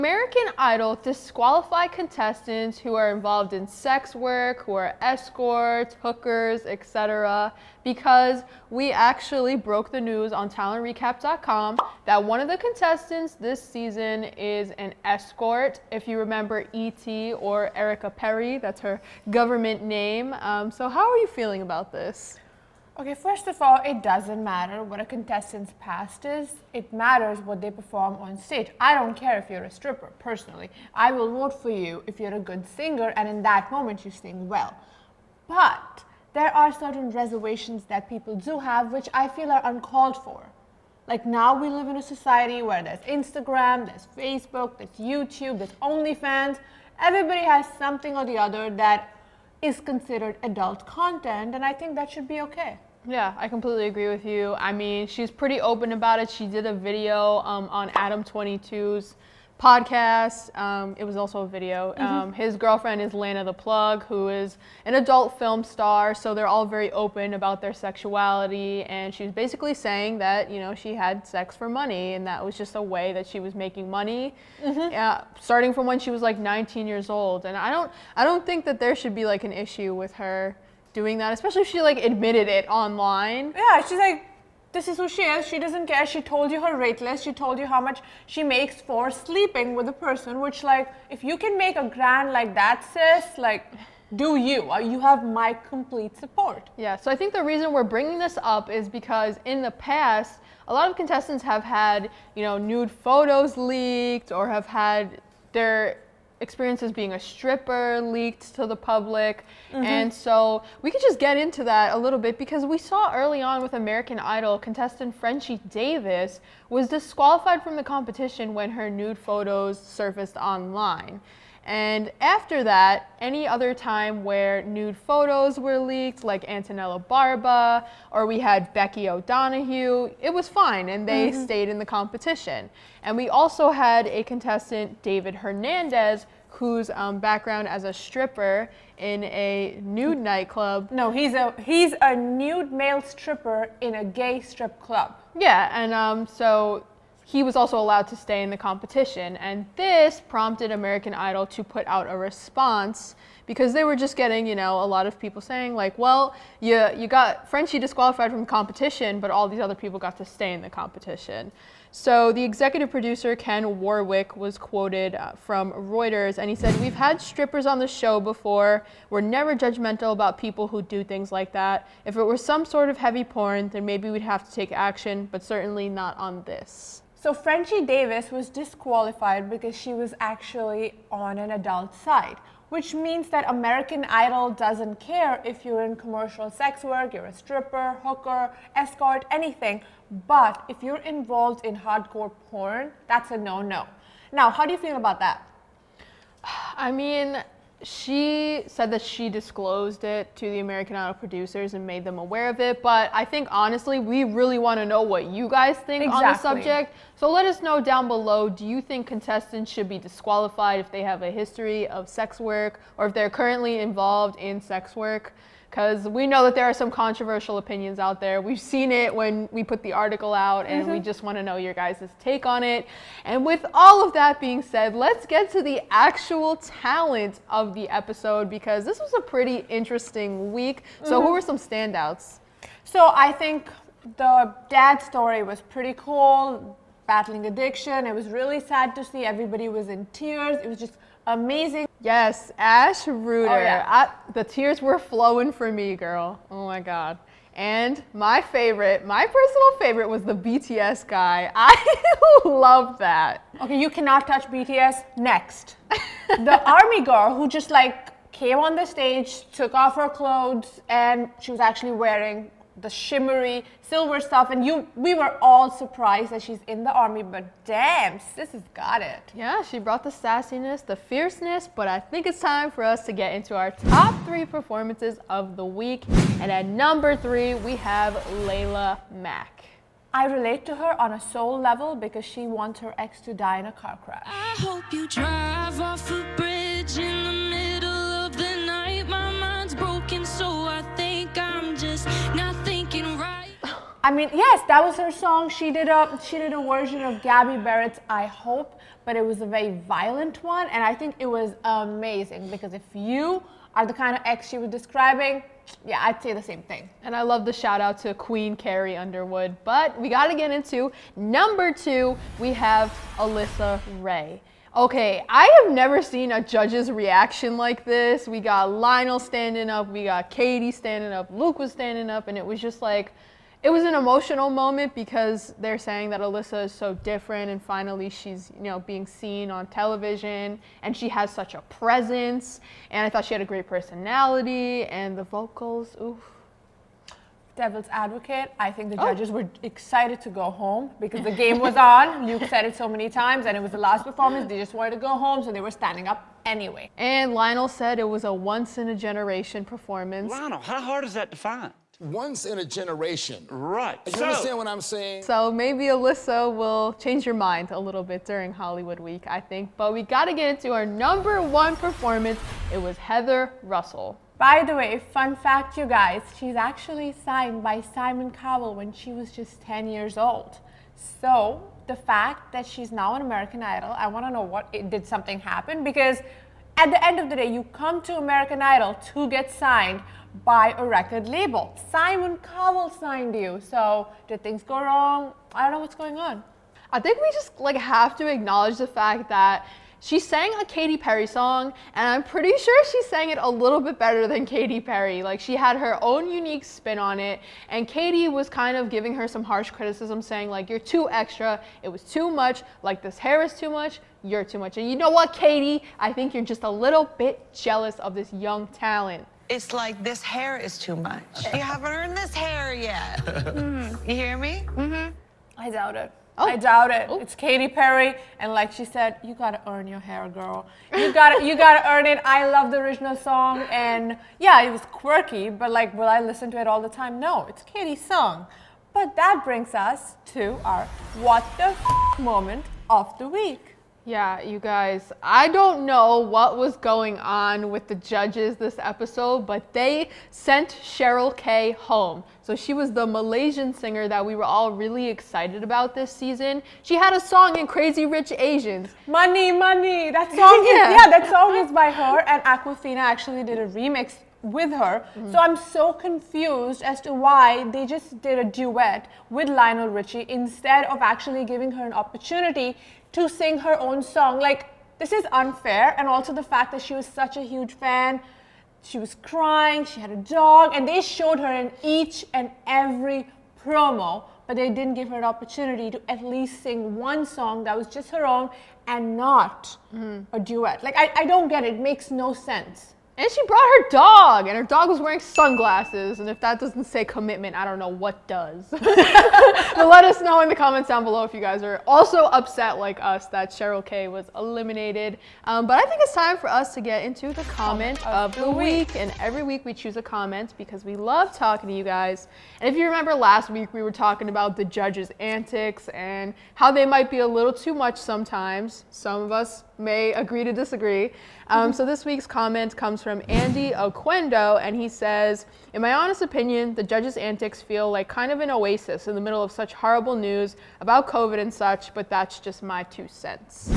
American Idol disqualify contestants who are involved in sex work, who are escorts, hookers, etc. because we actually broke the news on talentrecap.com that one of the contestants this season is an escort. If you remember E.T. or Erica Perry, that's her government name. So how are you feeling about this? Okay, first of all, it doesn't matter what a contestant's past is. It matters what they perform on stage. I don't care if you're a stripper, personally. I will vote for you if you're a good singer and in that moment you sing well. But there are certain reservations that people do have which I feel are uncalled for. Like now we live in a society where there's Instagram, there's Facebook, there's YouTube, there's OnlyFans. Everybody has something or the other that is considered adult content, and I think that should be okay. Yeah, I completely agree with you. I mean, she's pretty open about it. She did a video on Adam 22's podcast. It was also a video. His girlfriend is Lana the Plug, who is an adult film star, so they're all very open about their sexuality, and she's basically saying that, you know, she had sex for money, and that was just a way that she was making money, starting from when she was like 19 years old. And I don't think that there should be like an issue with her doing that, especially if she like admitted it online. Yeah, she's like, this is who she is. She doesn't care. She told you her rate list. She told you how much she makes for sleeping with a person, which, like, if you can make $1,000 like that, sis, like, do you. You have my complete support. Yeah, so I think the reason we're bringing this up is because in the past, a lot of contestants have had, you know, nude photos leaked or have had their experiences being a stripper leaked to the public. And so we could just get into that a little bit because we saw early on with American Idol, contestant Frenchie Davis was disqualified from the competition when her nude photos surfaced online. And after that, any other time where nude photos were leaked, like Antonella Barba, or we had Becky O'Donoghue, it was fine and they stayed in the competition. And we also had a contestant, David Hernandez, whose background as a stripper in a nude nightclub. No, he's a nude male stripper in a gay strip club. Yeah, and so he was also allowed to stay in the competition, and this prompted American Idol to put out a response because they were just getting, you know, a lot of people saying like, well, you got Frenchie disqualified from the competition, but all these other people got to stay in the competition. So the executive producer, Ken Warwick, was quoted from Reuters, and he said, "We've had strippers on the show before. We're never judgmental about people who do things like that. If it were some sort of heavy porn, then maybe we'd have to take action, but certainly not on this." So Frenchie Davis was disqualified because she was actually on an adult site, which means that American Idol doesn't care if you're in commercial sex work, you're a stripper, hooker, escort, anything. But if you're involved in hardcore porn, that's a no-no. Now, how do you feel about that? I mean, she said that she disclosed it to the American Idol producers and made them aware of it, but I think honestly, we really want to know what you guys think on the subject. So let us know down below, do you think contestants should be disqualified if they have a history of sex work or if they're currently involved in sex work? Because we know that there are some controversial opinions out there. We've seen it when we put the article out, and we just want to know your guys' take on it. And with all of that being said, let's get to the actual talent of the episode, because this was a pretty interesting week. So who were some standouts? So I think the dad story was pretty cool, battling addiction. It was really sad to see. Everybody was in tears. It was just amazing. Yes, Ash Reuter. Oh, yeah. The tears were flowing for me, girl. Oh my God. And my personal favorite was the BTS guy. I love that. Okay, you cannot touch BTS. Next. The army girl who just like came on the stage, took off her clothes, and she was actually wearing the shimmery silver stuff, and we were all surprised that she's in the army, but damn, sis has got it. Yeah, she brought the sassiness, the fierceness, but I think it's time for us to get into our top 3 performances of the week. And at number 3, we have Layla Mack. I relate to her on a soul level because she wants her ex to die in a car crash. I hope you drive off a bridge in the middle of the night. My mind's broken, so I think I'm just not thinking right. I mean, yes, that was her song. She did a version of Gabby Barrett's I Hope, but it was a very violent one, and I think it was amazing because if you are the kind of ex she was describing, yeah, I'd say the same thing. And I love the shout out to Queen Carrie Underwood. But we got to get into number 2. We have Alyssa Ray. Okay, I have never seen a judge's reaction like this. We got Lionel standing up, we got Katie standing up, Luke was standing up, and it was just like, it was an emotional moment because they're saying that Alyssa is so different and finally she's, being seen on television and she has such a presence, and I thought she had a great personality and the vocals, oof. Devil's advocate, I think the judges were excited to go home because the game was on. Luke said it so many times and it was the last performance. They just wanted to go home, so they were standing up anyway. And Lionel said it was a once-in-a-generation performance. Lionel, how hard is that to find? Once in a generation. Right. You understand what I'm saying? So maybe Alyssa will change your mind a little bit during Hollywood Week, I think. But we got to get into our number 1 performance. It was Heather Russell. By the way, fun fact, you guys, she's actually signed by Simon Cowell when she was just 10 years old. So the fact that she's now on American Idol, I want to know did something happen? Because at the end of the day, you come to American Idol to get signed by a record label. Simon Cowell signed you. So did things go wrong? I don't know what's going on. I think we just have to acknowledge the fact that she sang a Katy Perry song, and I'm pretty sure she sang it a little bit better than Katy Perry. Like, she had her own unique spin on it, and Katy was kind of giving her some harsh criticism, saying like, you're too extra, it was too much, like this hair is too much, you're too much. And you know what, Katy? I think you're just a little bit jealous of this young talent. It's like this hair is too much. You haven't earned this hair yet. You hear me? I doubt it. Oh. I doubt it. It's Katy Perry, and like she said, you gotta earn your hair, girl. You gotta earn it. I love the original song, and yeah, it was quirky, but like, will I listen to it all the time? No, it's Katy's song. But that brings us to our what the moment of the week. Yeah, you guys, I don't know what was going on with the judges this episode, but they sent Cheryl K home. So she was the Malaysian singer that we were all really excited about this season. She had a song in Crazy Rich Asians. Money, money. That song that song is by her, and Aquafina actually did a remix with her. So I'm so confused as to why they just did a duet with Lionel Richie instead of actually giving her an opportunity to sing her own song. Like, this is unfair, and also the fact that she was such a huge fan. She was crying, she had a dog, and they showed her in each and every promo, but they didn't give her an opportunity to at least sing one song that was just her own and not a duet. Like, I don't get it. It makes no sense. And she brought her dog, and her dog was wearing sunglasses. And if that doesn't say commitment, I don't know what does. But let us know in the comments down below if you guys are also upset like us that Cheryl K was eliminated. But I think it's time for us to get into the comment of the week. And every week we choose a comment because we love talking to you guys. And if you remember last week, we were talking about the judges' antics and how they might be a little too much sometimes. Some of us may agree to disagree. So this week's comment comes from Andy Oquendo, and he says, in my honest opinion, the judges' antics feel like kind of an oasis in the middle of such horrible news about COVID and such, but that's just my 2 cents.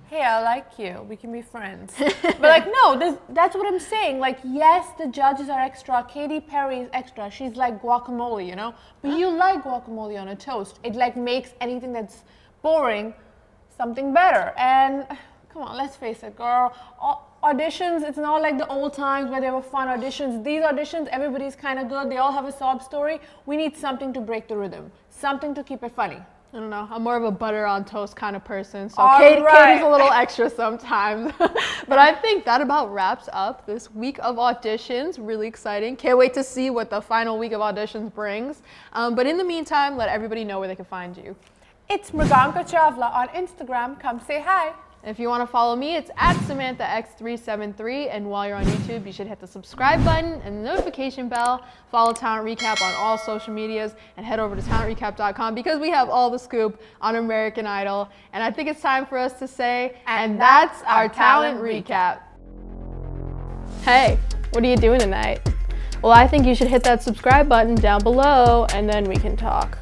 Hey, I like you. We can be friends. But like, no, that's what I'm saying. Like, yes, the judges are extra. Katy Perry is extra. She's like guacamole, you know? But you like guacamole on a toast. It like makes anything that's boring something better. And come on, let's face it, girl. Auditions, it's not like the old times where they were fun auditions. These auditions, everybody's kind of good. They all have a sob story. We need something to break the rhythm, something to keep it funny. I don't know. I'm more of a butter on toast kind of person, so All Katie's right. a little extra sometimes. But I think that about wraps up this week of auditions. Really exciting. Can't wait to see what the final week of auditions brings. But in the meantime, let everybody know where they can find you. It's Mriganka Chavla on Instagram. Come say hi. If you want to follow me, it's at SamanthaX373. And while you're on YouTube, you should hit the subscribe button and the notification bell. Follow Talent Recap on all social medias and head over to talentrecap.com because we have all the scoop on American Idol. And I think it's time for us to say, and that's our Talent Recap. Hey, what are you doing tonight? Well, I think you should hit that subscribe button down below and then we can talk.